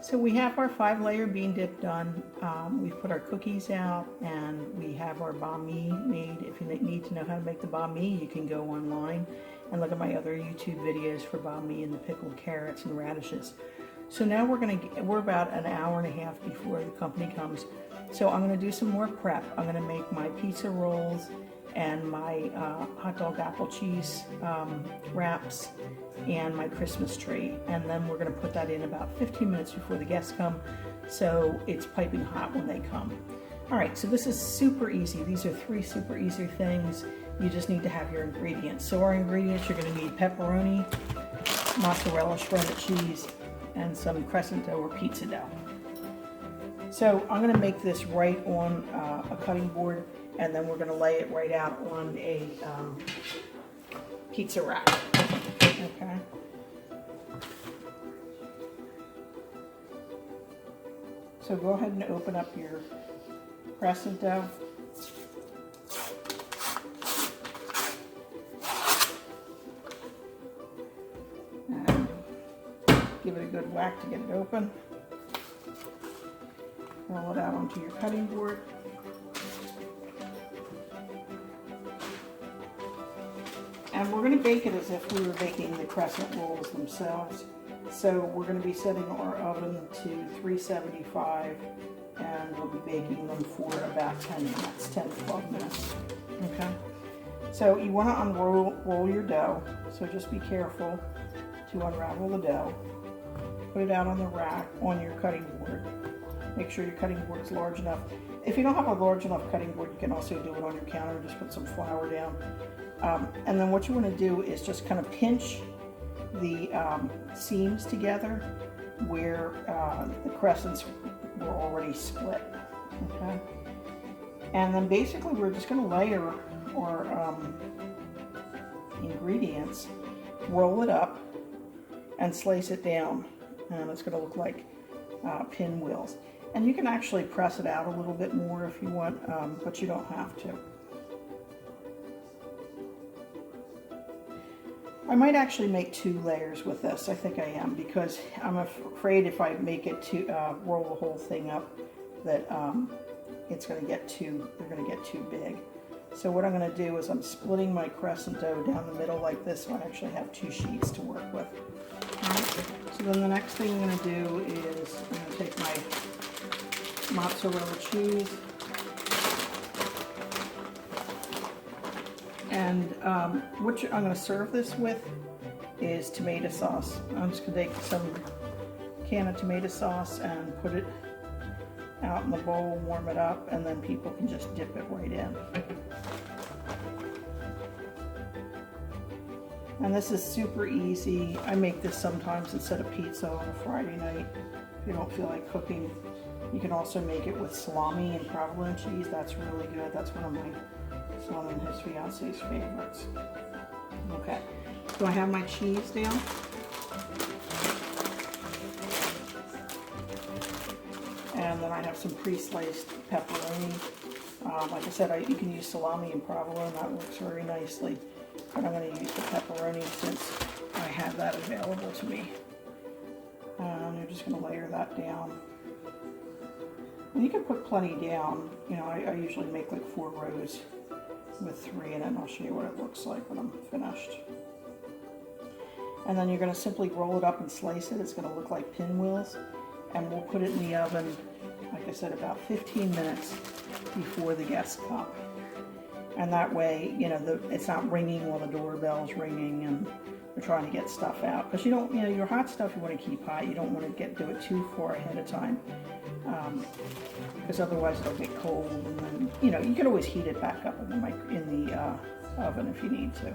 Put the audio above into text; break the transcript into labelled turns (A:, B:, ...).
A: So we have our 5-layer bean dip done. We've put our cookies out, and we have our banh mi made. If you need to know how to make the banh mi, you can go online and look at my other YouTube videos for banh mi and the pickled carrots and radishes. So now we're about an hour and a half before the company comes. So I'm gonna do some more prep. I'm gonna make my pizza rolls and my hot dog apple cheese wraps and my Christmas tree. And then we're gonna put that in about 15 minutes before the guests come, so it's piping hot when they come. All right, so this is super easy. These are 3 super easy things. You just need to have your ingredients. So our ingredients, you're gonna need pepperoni, mozzarella shredded cheese, and some crescent dough or pizza dough. So I'm gonna make this right on a cutting board, and then we're gonna lay it right out on a pizza rack, okay? So go ahead and open up your crescent dough. And give it a good whack to get it open. Roll it out onto your cutting board. And we're going to bake it as if we were baking the crescent rolls themselves. So we're going to be setting our oven to 375, and we'll be baking them for about 10 minutes, 10 to 12 minutes. Okay? So you want to unroll your dough, so just be careful to unravel the dough. Put it out on the rack on your cutting board. Make sure your cutting board is large enough. If you don't have a large enough cutting board, you can also do it on your counter. Just put some flour down. And then what you want to do is just kind of pinch the seams together where the crescents were already split. Okay? And then basically we're just going to layer our ingredients, roll it up, and slice it down. And it's going to look like pinwheels. And you can actually press it out a little bit more if you want, but you don't have to. I might actually make 2 layers with this. I think I am, because I'm afraid if I make it to roll the whole thing up, that it's going to get they're going to get too big. So what I'm going to do is I'm splitting my crescent dough down the middle like this, so I actually have 2 sheets to work with. All right. So then the next thing I'm going to do is I'm going to take my mozzarella cheese, and what I'm going to serve this with is tomato sauce. I'm just going to take some can of tomato sauce and put it out in the bowl, warm it up, and then people can just dip it right in. And this is super easy. I make this sometimes instead of pizza on a Friday night if you don't feel like cooking. You can also make it with salami and provolone cheese. That's really good. That's one of my son and his fiance's favorites. Okay, so I have my cheese down. And then I have some pre-sliced pepperoni. Like I said, you can use salami and provolone. That works very nicely. But I'm going to use the pepperoni since I have that available to me. I'm just going to layer that down. And you can put plenty down. You know, I usually make like 4 rows with 3 in it, and I'll show you what it looks like when I'm finished. And then you're going to simply roll it up and slice it. It's going to look like pinwheels. And we'll put it in the oven, like I said, about 15 minutes before the guests come. And that way, you know, it's not ringing while the doorbell's ringing and we're trying to get stuff out. Because you don't, you know, your hot stuff you want to keep hot. You don't want to do it too far ahead of time. Because otherwise it'll get cold. And then, you know, you can always heat it back up in the oven if you need to.